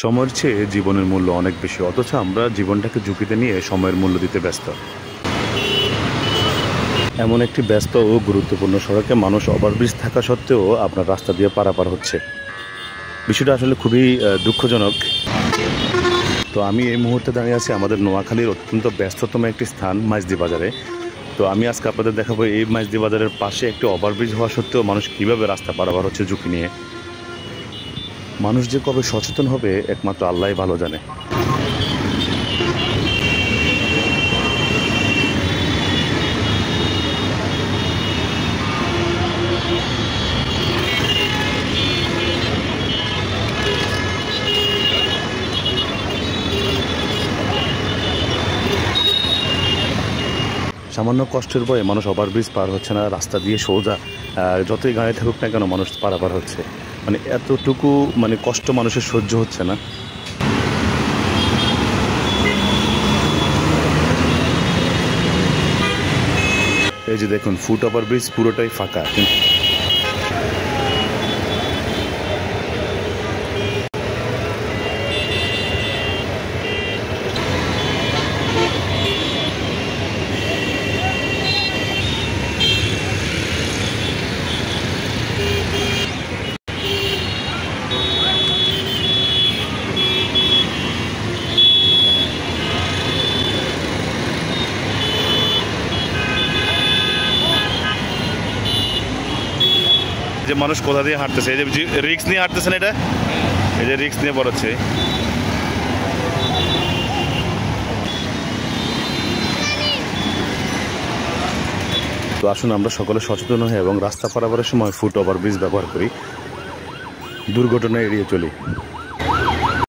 সময়ের চেয়ে জীবনের মূল্য অনেক বেশি, অথচ আমরা জীবনটাকে ঝুঁকিতে নিয়ে সময়ের মূল্য দিতে ব্যস্ত। এমন একটি ব্যস্ত ও গুরুত্বপূর্ণ সড়কে মানুষ ওভারব্রিজ থাকা সত্ত্বেও আপনার রাস্তা দিয়ে পারাপার হচ্ছে। বিষয়টা আসলে খুবই দুঃখজনক। তো আমি এই মুহূর্তে দাঁড়িয়ে আছি আমাদের নোয়াখালীর অত্যন্ত ব্যস্ততম একটি স্থান মাইজদি বাজারে। তো আমি আজকে আপনাদের দেখাবো এই মাইজদি বাজারের পাশে একটি ওভারব্রিজ হওয়া সত্ত্বেও মানুষ কীভাবে রাস্তা পারাপার হচ্ছে ঝুঁকি নিয়ে। মানুষ যে কবে সচেতন হবে একমাত্র আল্লাহই ভালো জানে। সামান্য কষ্টের ভয়ে মানুষ ওভারব্রিজ পার হচ্ছে না, রাস্তা দিয়ে সোজা যতই গাড়ি থাকুক না কেন মানুষ পারাপার হচ্ছে। মানে এতটুকু কষ্ট মানুষের সহ্য হচ্ছে না। এই যে দেখুন, ফুট ওভারব্রিজ পুরোটাই ফাঁকা। যে মানুষ কোথা দিয়ে হাঁটতেছে, এই যে রিক্স নিয়ে হাঁটতেছে না, এটা এই যে রিক্স নিয়ে পড়াচ্ছে। তো আসুন আমরা সকলে সচেতন হই এবং রাস্তা পারাপারের সময় ফুট ওভারব্রিজ ব্যবহার করি, দুর্ঘটনা এড়িয়ে চলি।